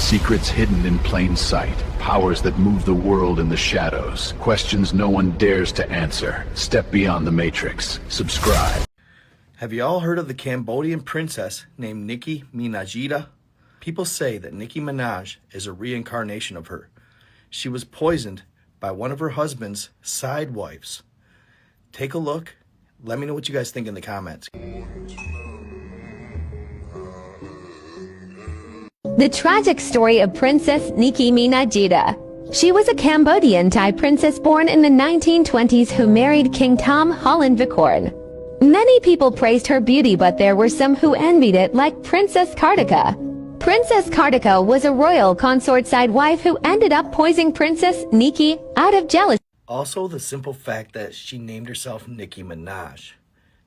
Secrets hidden in plain sight. Powers that move the world in the shadows. Questions no one dares to answer. Step beyond the Matrix. Subscribe. Have you all heard of the Cambodian princess named Nicki Minajita? People say that Nicki Minaj is a reincarnation of her. She was poisoned by one of her husband's side wives. Take a look. Let me know what you guys think in the comments. The tragic story of Princess Nicki Minajita. She was a Cambodian Thai princess born in the 1920s who married King Tom Holland Vicorn. Many people praised her beauty, but there were some who envied it, like Princess Kartika. Princess Kartika was a royal consort side wife who ended up poisoning Princess Nicki out of jealousy. Also, the simple fact that she named herself Nicki Minaj.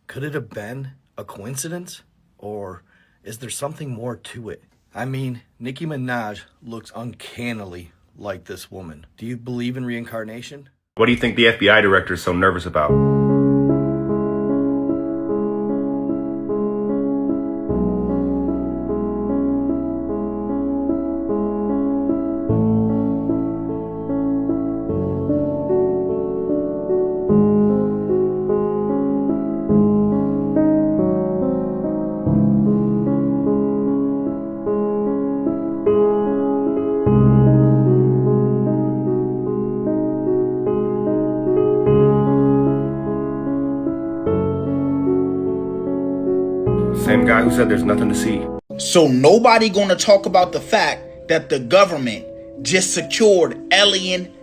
Could it have been a coincidence? Or is there something more to it? I mean, Nicki Minaj looks uncannily like this woman. Do you believe in reincarnation? What do you think the FBI director is so nervous about? Same guy who said there's nothing to see. So nobody gonna talk about the fact that the government just secured alien.gov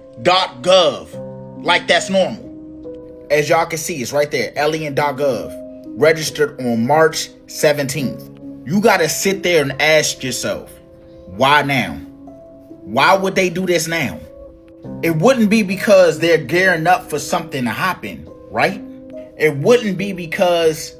like that's normal. As y'all can see, it's right there, alien.gov, registered on March 17th. You gotta sit there and ask yourself, why now? Why would they do this now? It wouldn't be because they're gearing up for something to happen, right? It wouldn't be because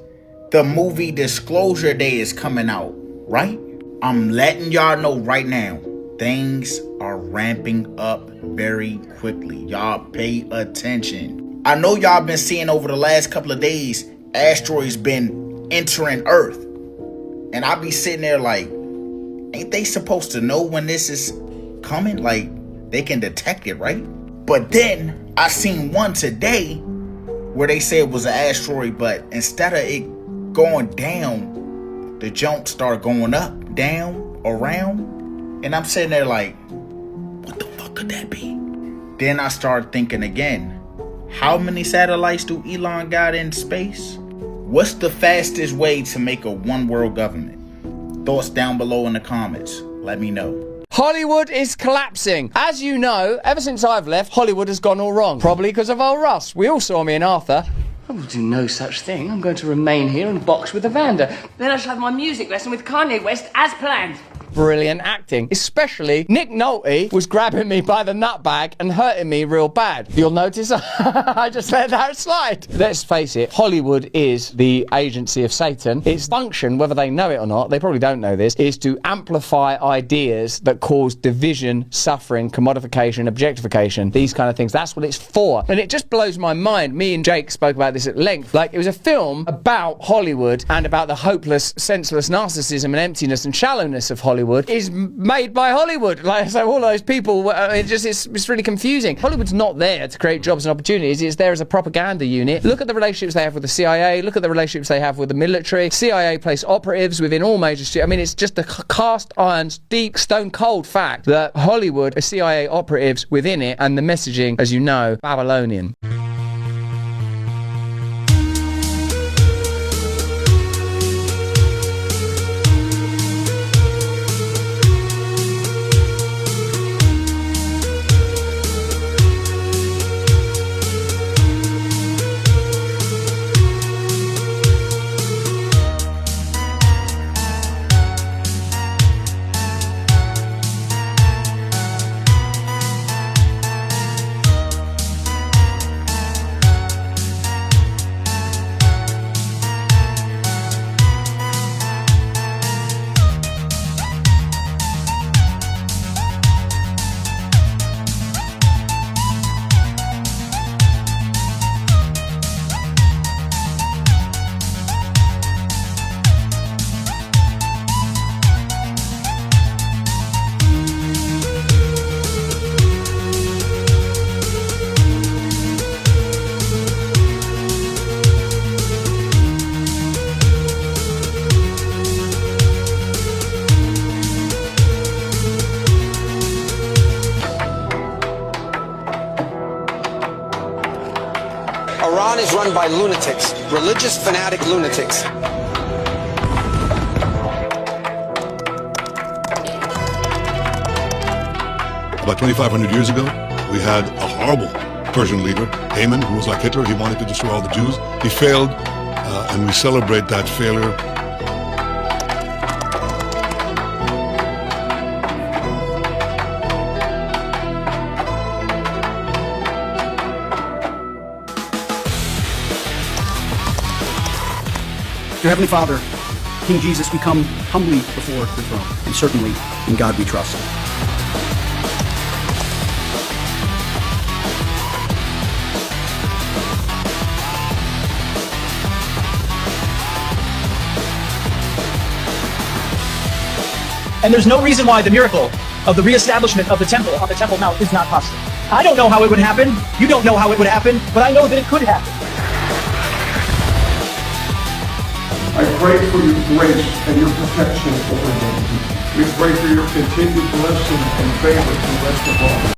the movie Disclosure Day is coming out, right? I'm letting y'all know right now, things are ramping up very quickly. Y'all pay attention. I know y'all been seeing over the last couple of days, asteroids been entering Earth. And I be sitting there like, ain't they supposed to know when this is coming? Like, they can detect it, right? But then I seen one today where they said it was an asteroid, but instead of it going down, the jump started going up, down, around. And I'm sitting there like, what the fuck could that be? Then I started thinking again, how many satellites do Elon got in space? What's the fastest way to make a one world government? Thoughts down below in the comments. Let me know. Hollywood is collapsing. As you know, ever since I've left, Hollywood has gone all wrong. Probably because of old Russ. We all saw me and Arthur. I will do no such thing. I'm going to remain here and box with Evander. Then I shall have my music lesson with Kanye West as planned. Brilliant acting. Especially Nick Nolte was grabbing me by the nutbag and hurting me real bad. You'll notice I just let that slide. Let's face it, Hollywood is the agency of Satan. Its function, whether they know it or not, they probably don't know this, is to amplify ideas that cause division, suffering, commodification, objectification, these kind of things. That's what it's for. And it just blows my mind. Me and Jake spoke about this at length. Like, it was a film about Hollywood and about the hopeless, senseless narcissism and emptiness and shallowness of Hollywood is made by Hollywood. Like, so all those people, it's really confusing. Hollywood's not there to create jobs and opportunities. It's there as a propaganda unit. Look at the relationships they have with the CIA. Look at the relationships they have with the military. CIA place operatives within all major I mean, it's just a cast iron, deep, stone cold fact that Hollywood are CIA operatives within it, and the messaging, as you know, Babylonian. Iran is run by lunatics, religious fanatic lunatics. About 2,500 years ago, we had a horrible Persian leader, Haman, who was like Hitler. He wanted to destroy all the Jews. He failed, and we celebrate that failure. Dear Heavenly Father, King Jesus, we come humbly before your throne, and certainly in God we trust. And there's no reason why the miracle of the reestablishment of the temple on the Temple Mount is not possible. I don't know how it would happen. You don't know how it would happen, but I know that it could happen. I pray for your grace and your protection over them. We pray for your continued blessing and favor to the rest of all.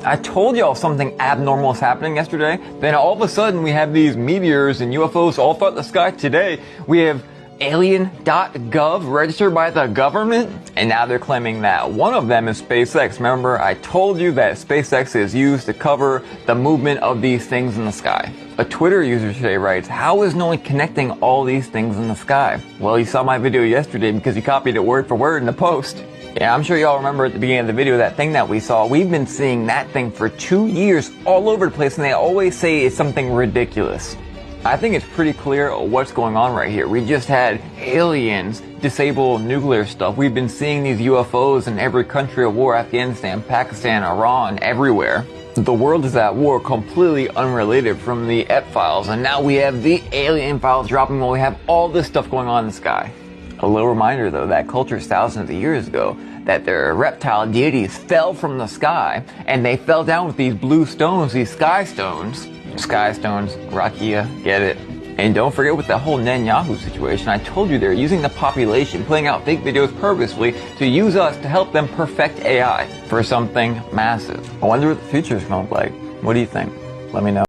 I told y'all something abnormal is happening yesterday. Then all of a sudden we have these meteors and UFOs all throughout the sky. Today we have alien.gov registered by the government, and now they're claiming that one of them is SpaceX. Remember, I told you that SpaceX is used to cover the movement of these things in the sky. A Twitter user today writes, how is no one connecting all these things in the sky? Well, you saw my video yesterday because you copied it word for word in the post. Yeah, I'm sure y'all remember at the beginning of the video that thing that we saw. We've been seeing that thing for 2 years all over the place, and they always say it's something ridiculous. I think it's pretty clear what's going on right here. We just had aliens disable nuclear stuff. We've been seeing these UFOs in every country at war, Afghanistan, Pakistan, Iran, everywhere. The world is at war, completely unrelated from the Ep files, and now we have the alien files dropping while we have all this stuff going on in the sky. A little reminder though, that cultures thousands of years ago, that their reptile deities fell from the sky, and they fell down with these blue stones, these sky stones. Sky stones, Rakia, get it? And don't forget with the whole Netanyahu situation, I told you they're using the population, putting out fake videos purposely to use us to help them perfect AI for something massive. I wonder what the future is going to look like. What do you think? Let me know.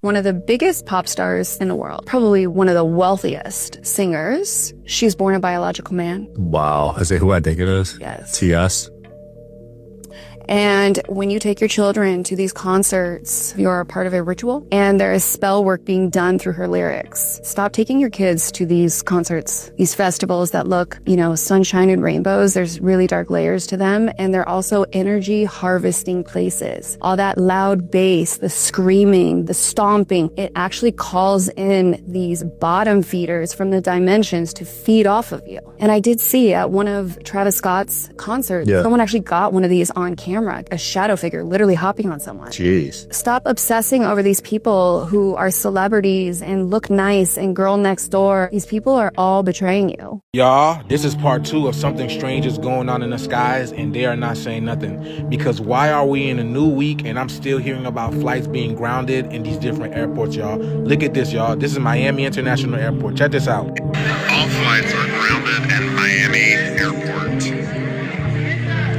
One of the biggest pop stars in the world, probably one of the wealthiest singers. She's born a biological man. Wow. Is it who I think it is? Yes. T.S.? And when you take your children to these concerts, you're a part of a ritual and there is spell work being done through her lyrics. Stop taking your kids to these concerts, these festivals that look, sunshine and rainbows. There's really dark layers to them. And they're also energy harvesting places. All that loud bass, the screaming, the stomping, it actually calls in these bottom feeders from the dimensions to feed off of you. And I did see at one of Travis Scott's concerts, someone actually got one of these on camera, a shadow figure literally hopping on someone. Jeez. Stop obsessing over these people who are celebrities and look nice and girl next door. These people are all betraying you. Y'all, this is part 2 of Something Strange is Going On in the Skies, and they are not saying nothing. Because why are we in a new week and I'm still hearing about flights being grounded in these different airports, y'all? Look at this, y'all. This is Miami International Airport. Check this out. All flights are grounded at Miami Airport.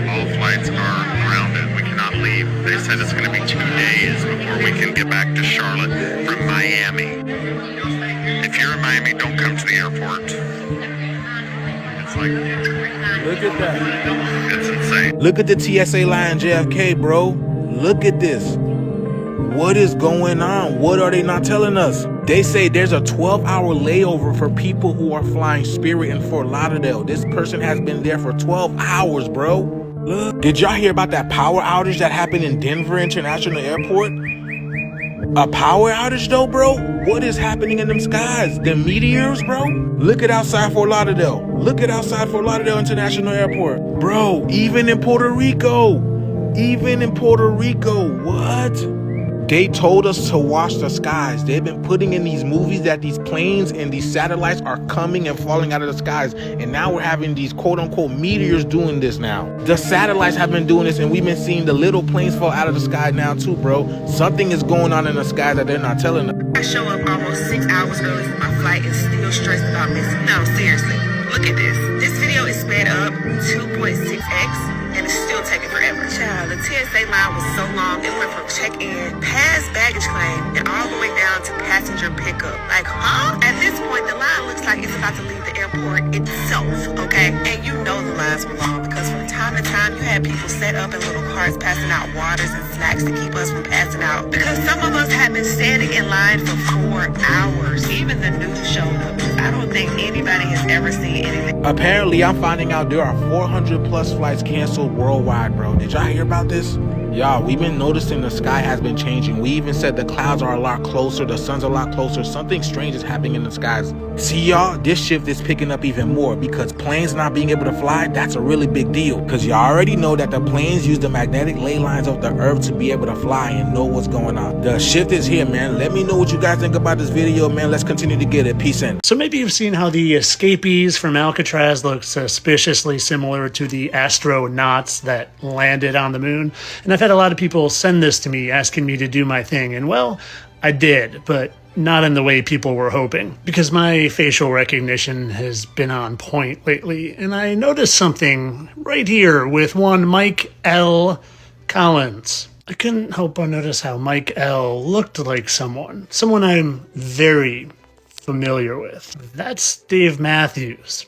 All flights are grounded. We cannot leave. They said it's going to be 2 days before we can get back to Charlotte from Miami. If you're in Miami, don't come to the airport. It's like, look at that. It's insane. Look at the TSA line JFK, bro. Look at this. What is going on? What are they not telling us? They say there's a 12-hour layover for people who are flying Spirit in Fort Lauderdale. This person has been there for 12 hours, bro. Look. Did y'all hear about that power outage that happened in Denver International Airport? A power outage though, bro? What is happening in them skies? The meteors, bro? Look at outside Fort Lauderdale. Look at outside Fort Lauderdale International Airport. Bro, even in Puerto Rico. Even in Puerto Rico. What? They told us to watch the skies. They've been putting in these movies that these planes and these satellites are coming and falling out of the skies. And now we're having these quote-unquote meteors doing this now. The satellites have been doing this, and we've been seeing the little planes fall out of the sky now too, bro. Something is going on in the sky that they're not telling us. I show up almost 6 hours early for my flight and still stressed about missing. No, seriously. Look at this. This video is sped up 2.6x. and it's still taking forever. Child, the TSA line was so long, it went from check-in, past baggage claim, and all the way down to passenger pickup. Like, huh? At this point, the line looks like it's about to leave the airport itself, okay? And you know the lines were long because from time to time, you had people set up in little carts passing out waters and snacks to keep us from passing out. Because some of us had been standing in line for 4 hours. Even the news showed up. I don't think anybody has ever seen anything. Apparently, I'm finding out there are 400 plus flights canceled worldwide, bro. Did y'all hear about this? Y'all, we've been noticing the sky has been changing. We even said the clouds are a lot closer, the sun's a lot closer. Something strange is happening in the skies. See, y'all, this shift is picking up even more because planes not being able to fly, that's a really big deal. Because y'all already know that the planes use the magnetic ley lines of the earth to be able to fly and know what's going on. The shift is here, man. Let me know what you guys think about this video, man. Let's continue to get it. Peace in. So maybe you've seen how the escapees from Alcatraz look suspiciously similar to the astronauts that landed on the moon. And I've had a lot of people send this to me asking me to do my thing. And well, I did, but not in the way people were hoping, because my facial recognition has been on point lately. And I noticed something right here with one Mike L. Collins. I couldn't help but notice how Mike L. looked like someone I'm very familiar with. That's Dave Matthews.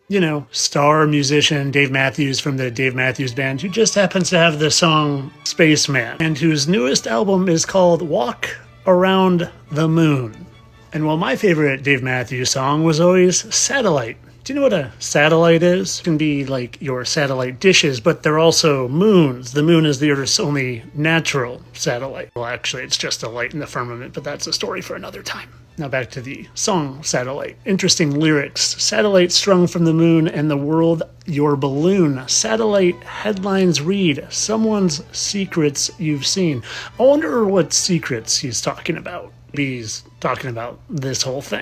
You know, star musician Dave Matthews from the Dave Matthews Band, who just happens to have the song Spaceman, and whose newest album is called Walk Around the Moon. And while my favorite Dave Matthews song was always Satellite. Do you know what a satellite is? It can be like your satellite dishes, but they're also moons. The moon is the Earth's only natural satellite. Well, actually, it's just a light in the firmament, but that's a story for another time. Now back to the song Satellite. Interesting lyrics. Satellite strung from the moon and the world your balloon. Satellite headlines read, someone's secrets you've seen. I wonder what secrets he's talking about. Maybe he's talking about this whole thing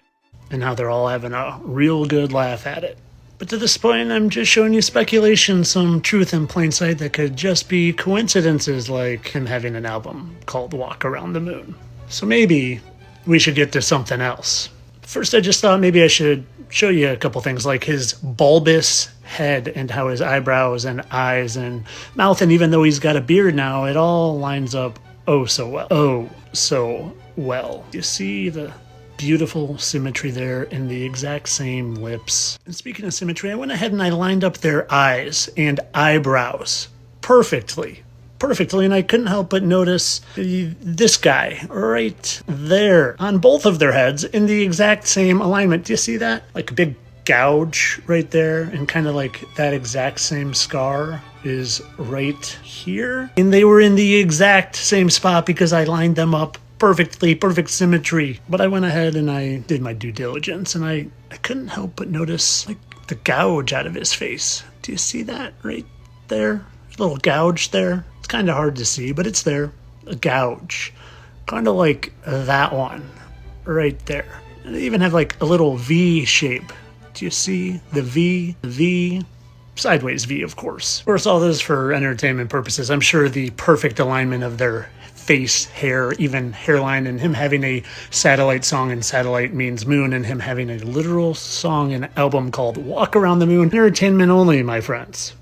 and how they're all having a real good laugh at it. But to this point, I'm just showing you speculation, some truth in plain sight that could just be coincidences, like him having an album called Walk Around the Moon. So maybe we should get to something else. First, I just thought maybe I should show you a couple things, like his bulbous head and how his eyebrows and eyes and mouth, and even though he's got a beard now, it all lines up oh so well. Oh so well. You see the beautiful symmetry there in the exact same lips. And speaking of symmetry, I went ahead and I lined up their eyes and eyebrows perfectly. perfectly, and I couldn't help but notice this guy right there on both of their heads in the exact same alignment. Do you see that? Like a big gouge right there, and kind of like that exact same scar is right here. And they were in the exact same spot because I lined them up perfectly, perfect symmetry. But I went ahead and I did my due diligence, and I couldn't help but notice like the gouge out of his face. Do you see that right there? A little gouge there. It's kind of hard to see, but it's there. A gouge. Kind of like that one right there. And they even have like a little V shape. Do you see the V? The V? Sideways V, of course. Of course, all this for entertainment purposes. I'm sure the perfect alignment of their face, hair, even hairline, and him having a satellite song, and satellite means moon, and him having a literal song and album called Walk Around the Moon. Entertainment only, my friends.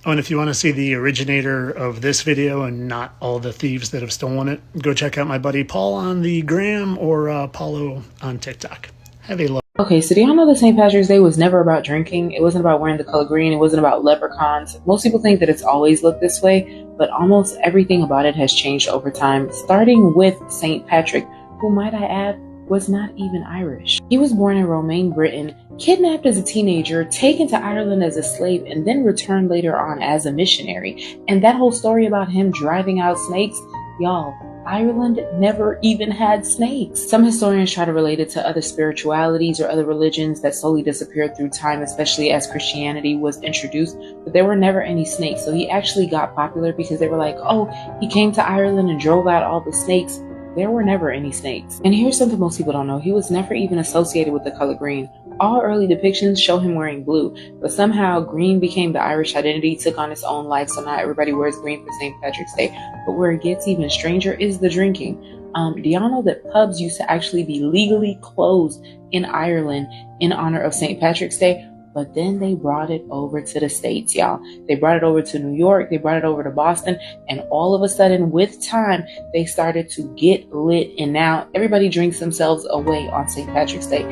Oh, and if you want to see the originator of this video and not all the thieves that have stolen it, go check out my buddy Paul on the gram or Paulo on TikTok. Have a look. Okay, so do y'all know that St. Patrick's Day was never about drinking? It wasn't about wearing the color green. It wasn't about leprechauns. Most people think that it's always looked this way, but almost everything about it has changed over time, starting with St. Patrick, who, might I add, was not even Irish. He was born in Romaine, Britain, kidnapped as a teenager, taken to Ireland as a slave, and then returned later on as a missionary. And that whole story about him driving out snakes, y'all, Ireland never even had snakes. Some historians try to relate it to other spiritualities or other religions that slowly disappeared through time, especially as Christianity was introduced, but there were never any snakes. So he actually got popular because they were like, oh, he came to Ireland and drove out all the snakes. There were never any snakes. And here's something most people don't know. He was never even associated with the color green. All early depictions show him wearing blue, but somehow green became the Irish identity, took on its own life, so now everybody wears green for St. Patrick's Day. But where it gets even stranger is the drinking. Do y'all know that pubs used to actually be legally closed in Ireland in honor of St. Patrick's Day? But then they brought it over to the States, y'all. They brought it over to New York, they brought it over to Boston, and all of a sudden, with time, they started to get lit, and now everybody drinks themselves away on St. Patrick's Day.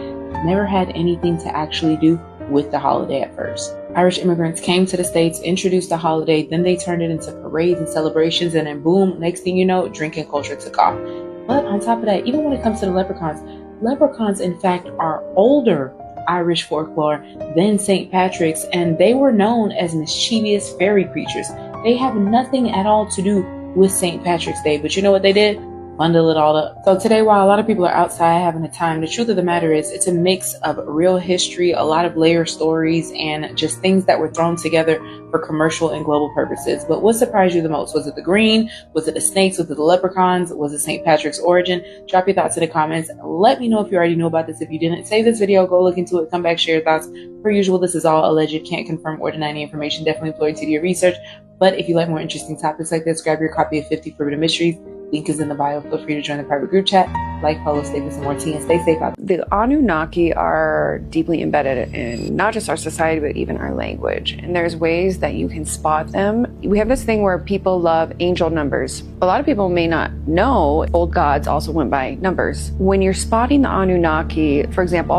Never had anything to actually do with the holiday at first. Irish immigrants came to the States, introduced the holiday, then they turned it into parades and celebrations, and then boom, next thing you know, drinking culture took off. But on top of that, even when it comes to the leprechauns in fact are older Irish folklore than St. Patrick's, and they were known as mischievous fairy creatures. They have nothing at all to do with St. Patrick's Day, but you know what they did? Bundle it all up. So today, while a lot of people are outside having a time, the truth of the matter is it's a mix of real history, a lot of layer stories, and just things that were thrown together for commercial and global purposes. But what surprised you the most? Was it the green? Was it the snakes? Was it the leprechauns? Was it St. Patrick's origin? Drop your thoughts in the comments. Let me know if you already know about this. If you didn't, save this video, go look into it, come back, share your thoughts. Per usual, this is all alleged, can't confirm or deny any information. Definitely employ to do your research. But if you like more interesting topics like this, grab your copy of 50 Forbidden Mysteries. Link is in the bio. Feel free to join the private group chat. Like, follow, stay with some more tea, and stay safe out there. The Anunnaki are deeply embedded in not just our society, but even our language. And there's ways that you can spot them. We have this thing where people love angel numbers. A lot of people may not know old gods also went by numbers. When you're spotting the Anunnaki, for example,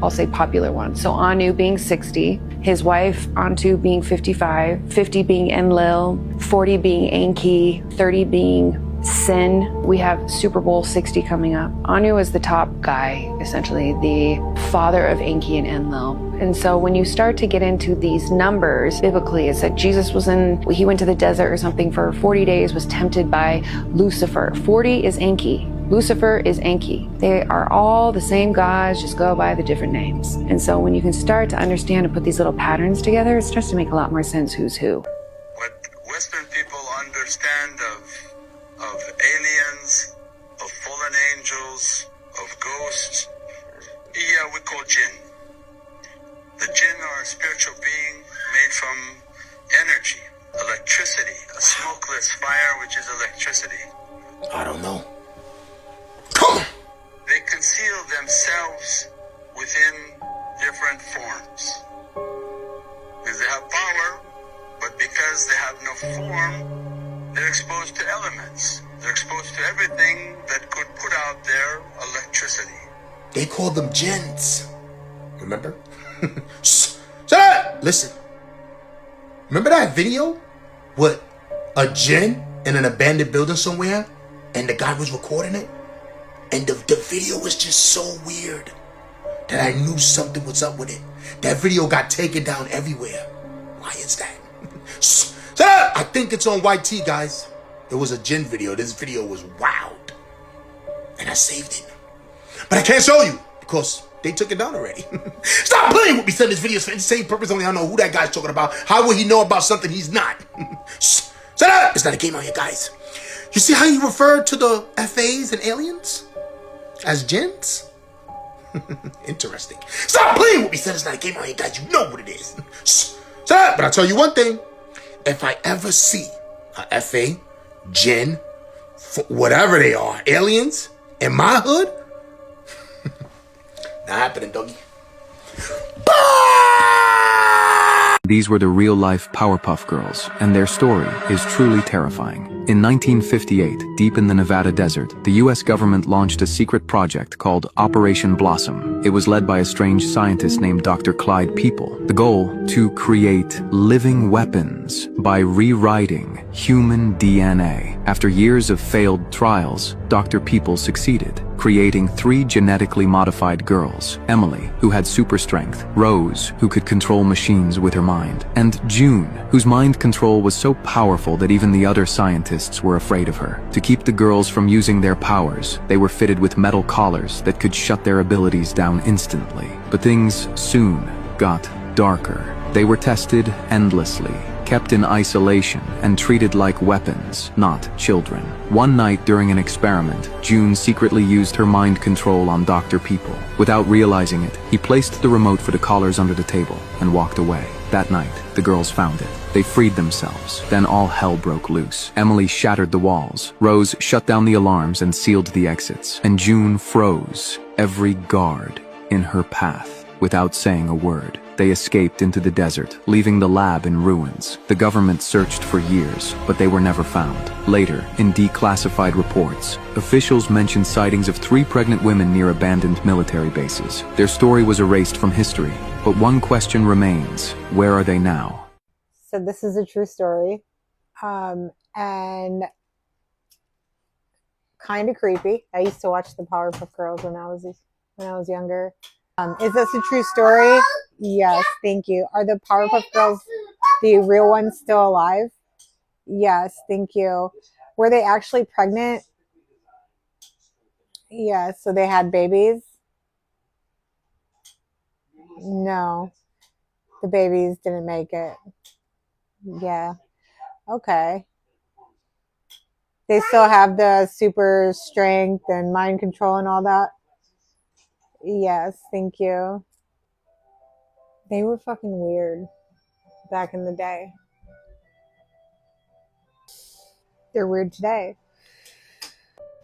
I'll say popular ones. So Anu being 60, his wife Antu being 55, 50 being Enlil, 40 being Enki, 30 being Sin. We have Super Bowl 60 coming up. Anu is the top guy, essentially the father of Enki and Enlil. And so when you start to get into these numbers, biblically, it's that Jesus he went to the desert or something for 40 days, was tempted by Lucifer. 40 is Enki. Lucifer is Enki. They are all the same gods, just go by the different names. And so when you can start to understand and put these little patterns together, it starts to make a lot more sense who's who. What Western people understand of aliens, of fallen angels, of ghosts, we call jinn. The jinn are a spiritual being made from energy, electricity, a smokeless fire, which is electricity. I don't know. They conceal themselves within different forms. Because they have power, but because they have no form, they're exposed to elements. They're exposed to everything that could put out their electricity. They call them jinns. Remember? Shut up! Listen. Remember that video with a djinn in an abandoned building somewhere, and the guy was recording it, and the video was just so weird that I knew something was up with it. That video got taken down everywhere. Why is that? Shut up! I think it's on YT, guys. It was a djinn video. This video was wild, and I saved it, but I can't show you because they took it down already. Stop playing with me, send this videos for the same purpose, only I don't know who that guy's talking about. How will he know about something he's not? Shut up! It's not a game out here, guys. You see how you refer to the FAs and aliens as jinns? Interesting. Stop playing with me, son. It's not a game out here, guys. You know what it is. Shut up! But I'll tell you one thing. If I ever see a FA, jinn, whatever they are, aliens, in my hood, not happening, doggy. These were the real-life Powerpuff Girls, and their story is truly terrifying. In 1958, deep in the Nevada desert, the US government launched a secret project called Operation Blossom. It was led by a strange scientist named Dr. Clyde People. The goal? To create living weapons by rewriting human DNA. After years of failed trials, Dr. People succeeded, creating 3 genetically modified girls: Emily, who had super strength; Rose, who could control machines with her mind; and June, whose mind control was so powerful that even the other scientists were afraid of her. To keep the girls from using their powers, they were fitted with metal collars that could shut their abilities down instantly. But things soon got darker. They were tested endlessly, kept in isolation, and treated like weapons, not children. One night during an experiment, June secretly used her mind control on Dr. People. Without realizing it, he placed the remote for the collars under the table and walked away. That night, the girls found it. They freed themselves. Then all hell broke loose. Emily shattered the walls. Rose shut down the alarms and sealed the exits. And June froze every guard in her path without saying a word. They escaped into the desert, leaving the lab in ruins. The government searched for years, but they were never found. Later, in declassified reports, officials mentioned sightings of 3 pregnant women near abandoned military bases. Their story was erased from history, but one question remains: where are they now? So this is a true story, and kind of creepy. I used to watch the Powerpuff Girls when I was younger. Is this a true story? Yes, thank you. Are the Powerpuff Girls, the real ones, still alive? Yes, thank you. Were they actually pregnant? Yes, so they had babies? No, the babies didn't make it. Yeah, okay. They still have the super strength and mind control and all that? Yes, thank you. They were fucking weird back in the day. They're weird today.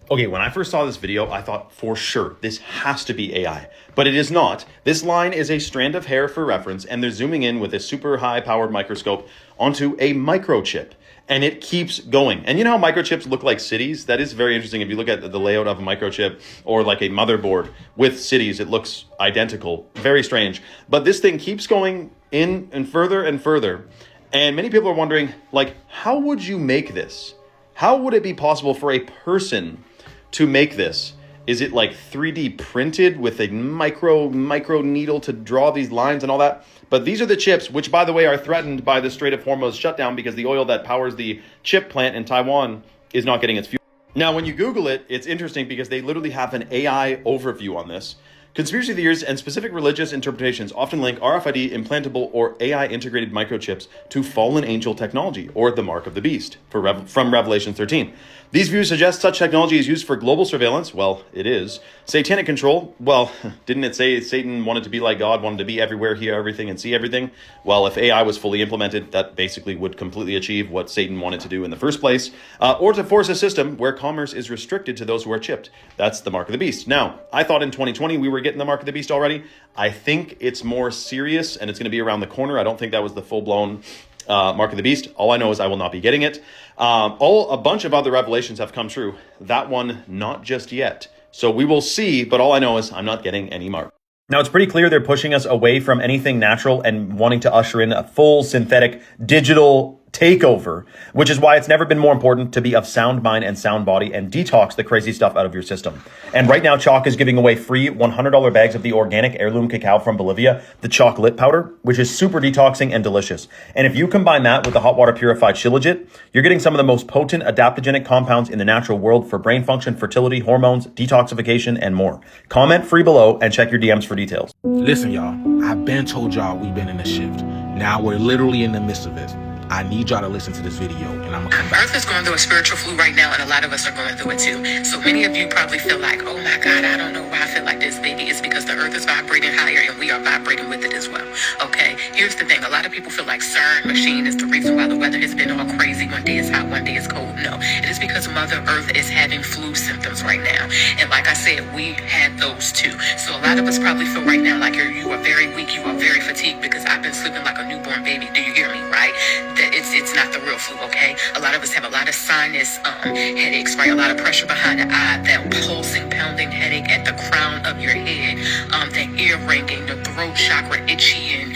Okay, when I first saw this video, I thought for sure this has to be AI, but it is not. This line is a strand of hair for reference, and they're zooming in with a super high powered microscope onto a microchip, and it keeps going. And you know how microchips look like cities? That is very interesting. If you look at the layout of a microchip or like a motherboard with cities, it looks identical. Very strange. But this thing keeps going in and further and further. And many people are wondering, like, how would you make this? How would it be possible for a person to make this? Is it like 3D printed with a micro needle to draw these lines and all that? But these are the chips, which, by the way, are threatened by the Strait of Hormuz shutdown because the oil that powers the chip plant in Taiwan is not getting its fuel. Now, when you Google it, it's interesting because they literally have an AI overview on this. Conspiracy theories and specific religious interpretations often link RFID implantable or AI integrated microchips to fallen angel technology or the mark of the beast from Revelation 13. These views suggest such technology is used for global surveillance. Well, it is. Satanic control. Well, didn't it say Satan wanted to be like God, wanted to be everywhere, hear everything, and see everything? Well, if AI was fully implemented, that basically would completely achieve what Satan wanted to do in the first place. Or to force a system where commerce is restricted to those who are chipped. That's the mark of the beast. Now, I thought in 2020 we were getting the mark of the beast already. I think it's more serious and it's going to be around the corner. I don't think that was the full-blown mark of the beast. All I know is I will not be getting it. A bunch of other revelations have come true. That one, not just yet. So we will see, but all I know is I'm not getting any mark. Now, it's pretty clear they're pushing us away from anything natural and wanting to usher in a full synthetic digital takeover, which is why it's never been more important to be of sound mind and sound body and detox the crazy stuff out of your system. And right now, Chalk is giving away free $100 bags of the organic heirloom cacao from Bolivia, the chocolate powder, which is super detoxing and delicious. And if you combine that with the hot water purified Shilajit, you're getting some of the most potent adaptogenic compounds in the natural world for brain function, fertility, hormones, detoxification, and more. Comment free below and check your DMs for details. Listen, y'all, I've been told y'all we've been in a shift. Now we're literally in the midst of it. I need y'all to listen to this video, and I'm gonna come back. Earth is going through a spiritual flu right now, and a lot of us are going through it too. So many of you probably feel like, oh my God, I don't know why I feel like this. Maybe it's because the Earth is vibrating higher, and we are vibrating with it as well. Okay, here's the thing. A lot of people feel like CERN machine is the reason why the weather has been all crazy. One day it's hot, one day it's cold. No, it is because Mother Earth is having flu symptoms right now. And like I said, we had those too. So a lot of us probably feel right now like you are very weak, you are very fatigued, because I've been sleeping like a newborn baby. Do you hear me, right? That it's not the real flu, okay? A lot of us have a lot of sinus headaches, right? A lot of pressure behind the eye, that pulsing, pounding headache at the crown of your head, that ear ringing, the throat chakra itchy, and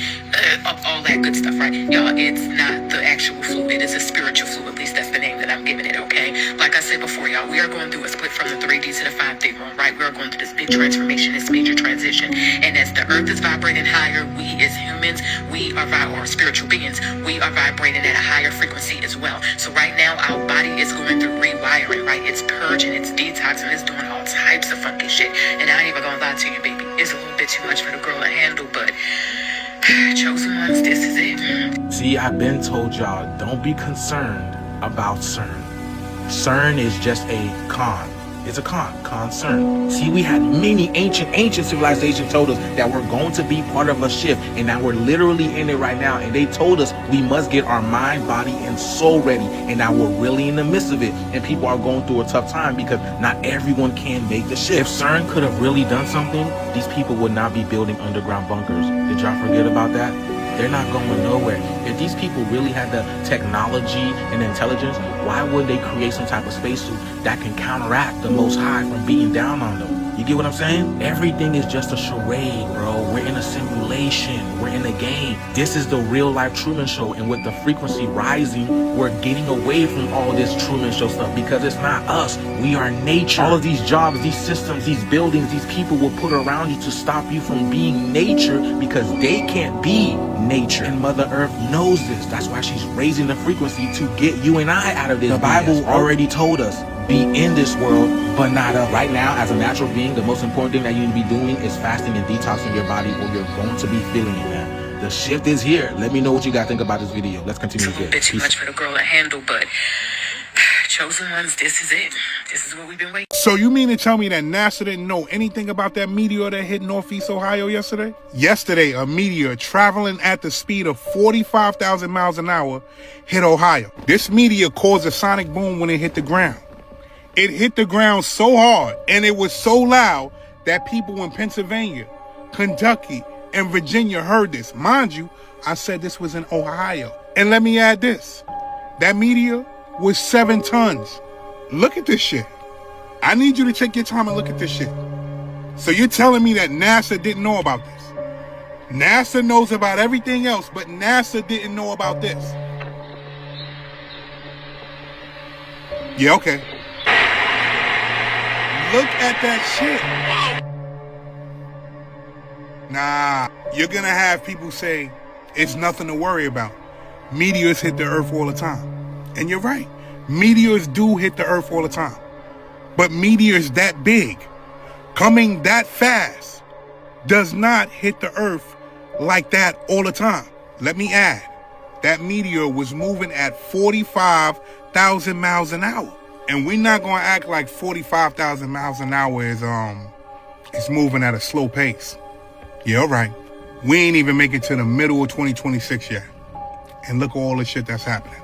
all that good stuff, right? Y'all, it's not the actual flu. It is a spiritual flu. At least that's the name that I'm giving it, okay? Like I said before, y'all, we are going through a split from the 3D to the 5D realm, right? We are going through this big transformation, this major transition. And as the Earth is vibrating higher, we as humans, or spiritual beings, we are vibrating at a higher frequency as well. So right now, our body is going through rewiring, right? It's purging, it's detoxing, it's doing all types of funky shit. And I ain't even gonna lie to you, baby. It's a little bit too much for the girl to handle, but chosen ones, this is it. See, I've been told y'all, don't be concerned about CERN. CERN is just a con. It's a CERN. See, we had many ancient civilizations told us that we're going to be part of a shift, and now we're literally in it right now. And they told us we must get our mind, body, and soul ready. And now we're really in the midst of it. And people are going through a tough time because not everyone can make the shift. If CERN could have really done something, these people would not be building underground bunkers. Did y'all forget about that? They're not going nowhere. If these people really had the technology and intelligence, why would they create some type of spacesuit that can counteract the Most High from beating down on them? You get what I'm saying? Everything is just a charade, bro. We're in a simulation. We're in a game. This is the real life Truman Show. And with the frequency rising, we're getting away from all this Truman Show stuff because it's not us. We are nature. All of these jobs, these systems, these buildings, these people will put around you to stop you from being nature because they can't be nature. And Mother Earth knows this. That's why she's raising the frequency to get you and I out of this. The Bible already told us, be in this world, but not of. Right now, as a natural being, the most important thing that you need to be doing is fasting and detoxing your body, or you're going to be feeling it, man. The shift is here. Let me know what you guys think about this video. Let's continue to get. Bit too much for the girl to handle, but chosen ones, this is it. This is what we've been waiting. So you mean to tell me that NASA didn't know anything about that meteor that hit Northeast Ohio yesterday? Yesterday, a meteor traveling at the speed of 45,000 miles an hour hit Ohio. This meteor caused a sonic boom when it hit the ground. It hit the ground so hard and it was so loud that people in Pennsylvania, Kentucky, and Virginia heard this. Mind you, I said this was in Ohio. And let me add this. That meteor was 7 tons. Look at this shit. I need you to take your time and look at this shit. So you're telling me that NASA didn't know about this? NASA knows about everything else, but NASA didn't know about this. Yeah, okay. Look at that shit. Nah, you're gonna have people say it's nothing to worry about. Meteors hit the earth all the time. And you're right. Meteors do hit the earth all the time. But meteors that big, coming that fast, does not hit the earth like that all the time. Let me add, that meteor was moving at 45,000 miles an hour. And we're not gonna act like 45,000 miles an hour is moving at a slow pace. Yeah, all right. We ain't even make it to the middle of 2026 yet. And look at all the shit that's happening.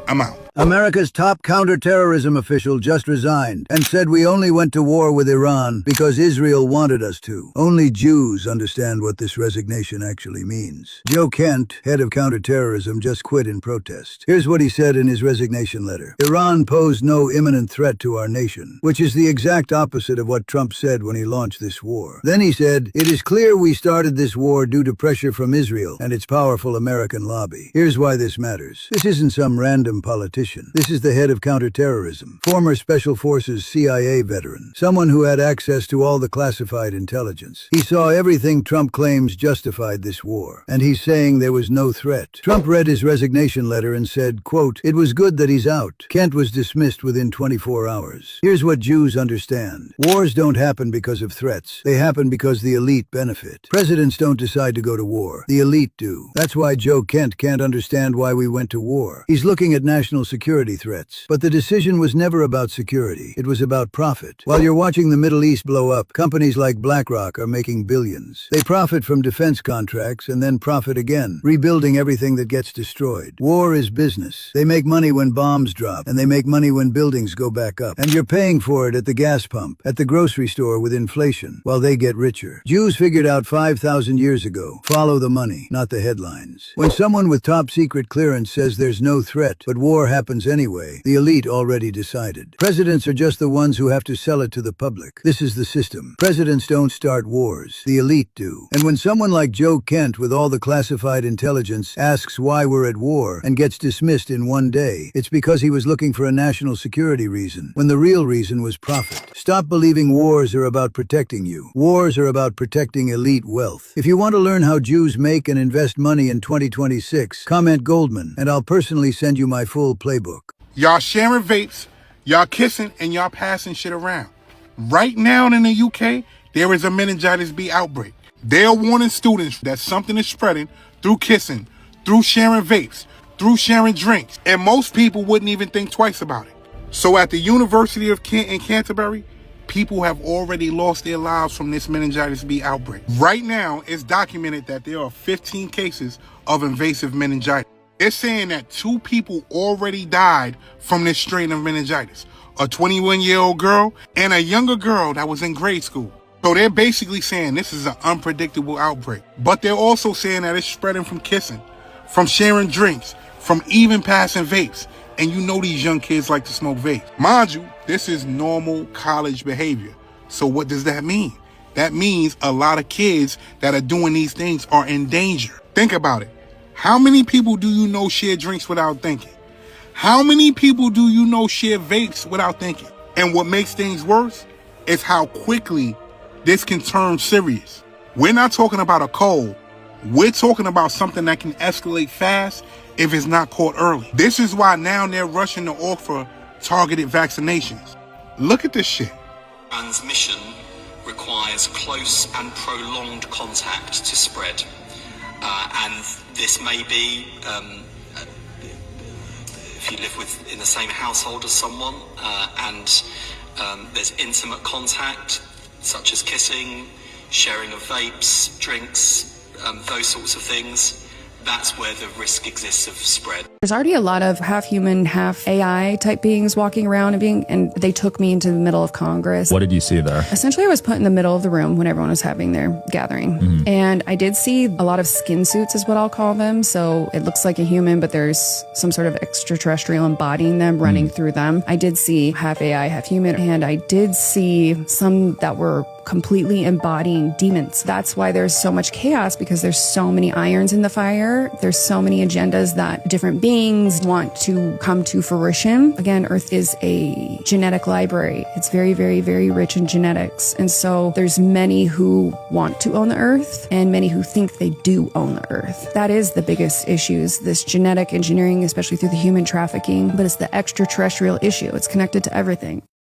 I'm out. America's top counterterrorism official just resigned and said we only went to war with Iran because Israel wanted us to. Only Jews understand what this resignation actually means. Joe Kent, head of counterterrorism, just quit in protest. Here's what he said in his resignation letter. Iran posed no imminent threat to our nation, which is the exact opposite of what Trump said when he launched this war. Then he said, it is clear we started this war due to pressure from Israel and its powerful American lobby. Here's why this matters. This isn't some random politician. This is the head of counterterrorism, former Special Forces CIA veteran, someone who had access to all the classified intelligence. He saw everything Trump claims justified this war, and he's saying there was no threat. Trump read his resignation letter and said, quote, it was good that he's out. Kent was dismissed within 24 hours. Here's what Jews understand. Wars don't happen because of threats. They happen because the elite benefit. Presidents don't decide to go to war. The elite do. That's why Joe Kent can't understand why we went to war. He's looking at national security threats. But the decision was never about security. It was about profit. While you're watching the Middle East blow up, companies like BlackRock are making billions. They profit from defense contracts and then profit again, rebuilding everything that gets destroyed. War is business. They make money when bombs drop, and they make money when buildings go back up. And you're paying for it at the gas pump, at the grocery store with inflation, while they get richer. Jews figured out 5,000 years ago, follow the money, not the headlines. When someone with top secret clearance says there's no threat, but war happens anyway, the elite already decided. Presidents are just the ones who have to sell it to the public. This is the system. Presidents don't start wars. The elite do. And when someone like Joe Kent with all the classified intelligence asks why we're at war and gets dismissed in one day, it's because he was looking for a national security reason, when the real reason was profit. Stop believing wars are about protecting you. Wars are about protecting elite wealth. If you want to learn how Jews make and invest money in 2026, comment Goldman, and I'll personally send you my full playbook. Y'all sharing vapes, y'all kissing, and y'all passing shit around. Right now in the UK, there is a meningitis B outbreak. They're warning students that something is spreading through kissing, through sharing vapes, through sharing drinks, and most people wouldn't even think twice about it. So at the University of Kent in Canterbury, people have already lost their lives from this meningitis B outbreak. Right now, it's documented that there are 15 cases of invasive meningitis. It's saying that 2 people already died from this strain of meningitis, a 21-year-old girl and a younger girl that was in grade school. So they're basically saying this is an unpredictable outbreak. But they're also saying that it's spreading from kissing, from sharing drinks, from even passing vapes. And you know these young kids like to smoke vapes. Mind you, this is normal college behavior. So what does that mean? That means a lot of kids that are doing these things are in danger. Think about it. How many people do you know share drinks without thinking? How many people do you know share vapes without thinking? And what makes things worse is how quickly this can turn serious. We're not talking about a cold. We're talking about something that can escalate fast if it's not caught early. This is why now they're rushing to offer targeted vaccinations. Look at this shit. Transmission requires close and prolonged contact to spread. And this may be if you live in the same household as someone and there's intimate contact, such as kissing, sharing of vapes, drinks, those sorts of things. That's where the risk exists of spread. There's already a lot of half human, half AI type beings walking around and they took me into the middle of Congress. What did you see there? Essentially, I was put in the middle of the room when everyone was having their gathering. Mm-hmm. And I did see a lot of skin suits is what I'll call them. So it looks like a human, but there's some sort of extraterrestrial embodying them, running through them. I did see half AI, half human, and I did see some that were completely embodying demons. That's why there's so much chaos, because there's so many irons in the fire. There's so many agendas that different beings want to come to fruition. Again, Earth is a genetic library. It's very, very, very rich in genetics. And so there's many who want to own the Earth and many who think they do own the Earth. That is the biggest issues, this genetic engineering, especially through the human trafficking, but it's the extraterrestrial issue. It's connected to everything.